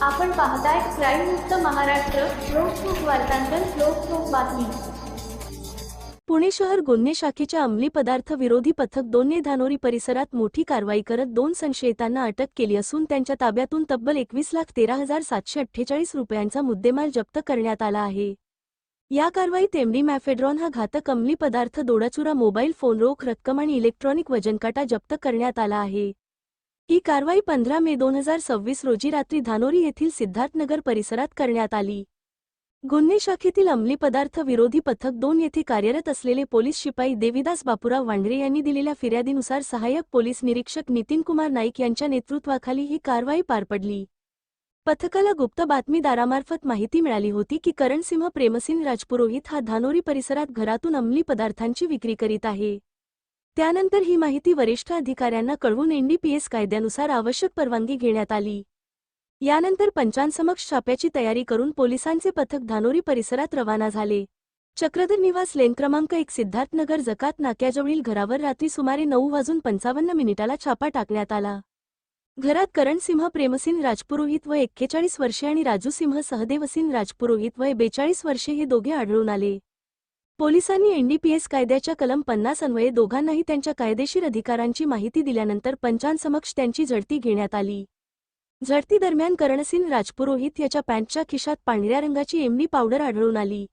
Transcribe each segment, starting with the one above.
आपण पाहताय क्राईम मुक्त महाराष्ट्र. लोकसुख वार्तांकन, लोकसुख बातमी. पुणे शहर गुन्हे शाखेच्या अंमली पदार्थ विरोधी पथक 2 ने धानोरी परिसरात मोठी कारवाई करत 2 संशयितांना अटक केली असून त्यांच्या ताब्यातून तब्बल 21,13,748 रुपयांचा मुद्देमाल जप्त करण्यात आला आहे. या कारवाईत एमडी मॅफेड्रॉन हा घातक अंमली पदार्थ, दोडाचुरा, मोबाईल फोन, रोख रक्कम आणि इलेक्ट्रॉनिक वजनकाटा जप्त करण्यात आला आहे. ही कारवाई 15 मे 2026 रोजी रात्री धानोरी येथील सिद्धार्थनगर परिसरात करण्यात आली. गुन्हे शाखेतील अंमली पदार्थ विरोधी पथक 2 येथे कार्यरत असलेले पोलीस शिपाई देविदास बापूराव वांढरे यांनी दिलेल्या फिर्यादीनुसार सहाय्यक पोलीस निरीक्षक नितीन कुमार नाईक यांच्या नेतृत्वाखाली ही कारवाई पार पडली. पथकाला गुप्त बातमीदारामार्फत माहिती मिळाली होती की करणसिंह प्रेमसिंह राजपुरोहित हा धानोरी परिसरात घरातून अंमली पदार्थांची विक्री करीत आहे. त्यानंतर ही माहिती वरिष्ठ अधिकाऱ्यांना कळवून एनडीपीएस कायद्यानुसार आवश्यक परवानगी घेण्यात आली. यानंतर पंचांसमक्ष छाप्याची तयारी करून पोलिसांचे पथक धानोरी परिसरात रवाना झाले. चक्रधर निवास लेन क्रमांक 1 सिद्धार्थनगर जकात नाक्याजवळील घरावर रात्री सुमारे 9:55 छापा टाकण्यात आला. घरात करणसिंह प्रेमसिंह राजपुरोहित वय 41 वर्षे आणि राजूसिंह सहदेवसिंह राजपुरोहित वय 42 वर्षे हे दोघे आढळून आले. पोलिसांनी एनडीपीएस कायद्याच्या कलम 50 अन्वये दोघांनाही त्यांच्या कायदेशीर अधिकारांची माहिती दिल्यानंतर पंचांसमक्ष त्यांची झडती घेण्यात आली. झडती दरम्यान करणसिंह राजपुरोहित याच्या पॅन्टच्या खिशात पांढऱ्या रंगाची एमडी पावडर आढळून आली.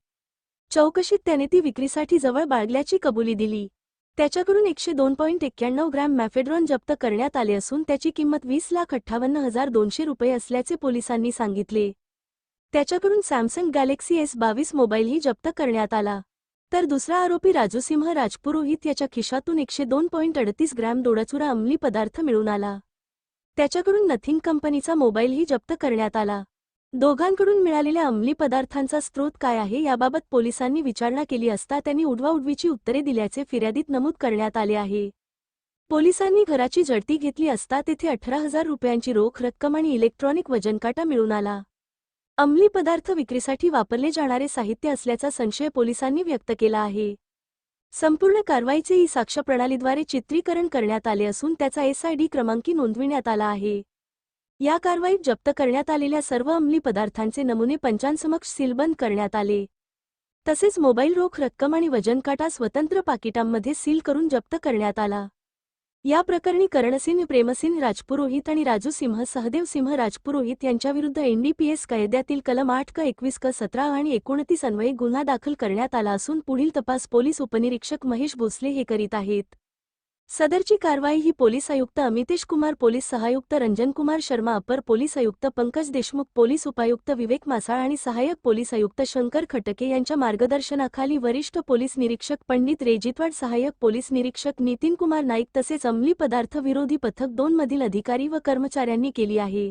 चौकशीत त्याने ती विक्रीसाठी जवळ बाळगल्याची कबुली दिली. त्याच्याकडून 102.91 ग्रॅम मॅफेड्रॉन जप्त करण्यात आले असून त्याची किंमत 20,58,200 रुपये असल्याचे पोलिसांनी सांगितले. त्याच्याकडून सॅमसंग गॅलेक्सी S22 मोबाईलही जप्त करण्यात आला. तर दुसरा आरोपी राजूसिंह राजपुरोहित याच्या खिशातून 102.38 ग्रॅम दोडाचुरा अंमली पदार्थ मिळून आला. त्याच्याकडून नथिंग कंपनीचा मोबाईलही जप्त करण्यात आला. दोघांकडून मिळालेल्या अंमली पदार्थांचा स्रोत काय आहे याबाबत पोलिसांनी विचारणा केली असता त्यांनी उडवाउडवीची उत्तरे दिल्याचे फिर्यादीत नमूद करण्यात आले आहे. पोलिसांनी घराची झडती घेतली असता तेथे 18,000 रुपयांची रोख रक्कम आणि इलेक्ट्रॉनिक वजनकाटा मिळून आला. अंमली पदार्थ विक्रीसाठी वापरले जाणारे साहित्य असल्याचा संशय पोलिसांनी व्यक्त केला आहे. संपूर्ण कारवाईचे ई साक्ष प्रणालीद्वारे चित्रीकरण करण्यात आले असून त्याचा SID क्रमांकही नोंदविण्यात आला आहे. या कारवाईत जप्त करण्यात आलेल्या सर्व अंमली पदार्थांचे नमुने पंचांसमक्ष सीलबंद करण्यात आले. तसेच मोबाईल, रोख रक्कम आणि वजनकाटा स्वतंत्र पाकिटांमध्ये सील करून जप्त करण्यात आला. या प्रकरणी करणसिंह प्रेमसिंह राजपुरोहित आणि राजूसिंह सहदेवसिंह राजपुरोहित यांच्याविरुद्ध एनडीपीएस कायद्यातील कलम 8 क 21 क 17 आणि 29 अन्वये गुन्हा दाखल करण्यात आला असून पुढील तपास पोलीस उपनिरीक्षक महेश भोसले हे करीत आहेत. सदरची कारवाई ही पोलीस आयुक्त अमितेश कुमार, पोलीस सहायुक्त रंजन कुमार शर्मा, अपर पोलीस आयुक्त पंकज देशमुख, पोलीस उपायुक्त विवेक मासाळ आणि सहाय्यक पोलीस आयुक्त शंकर खटके यांच्या मार्गदर्शनाखाली वरिष्ठ पोलीस निरीक्षक पंडित रेजितवाड, सहाय्यक पोलीस निरीक्षक नितीन कुमार नाईक तसेच अंमली पदार्थ विरोधी पथक 2 मधील अधिकारी व कर्मचाऱ्यांनी केली आहे.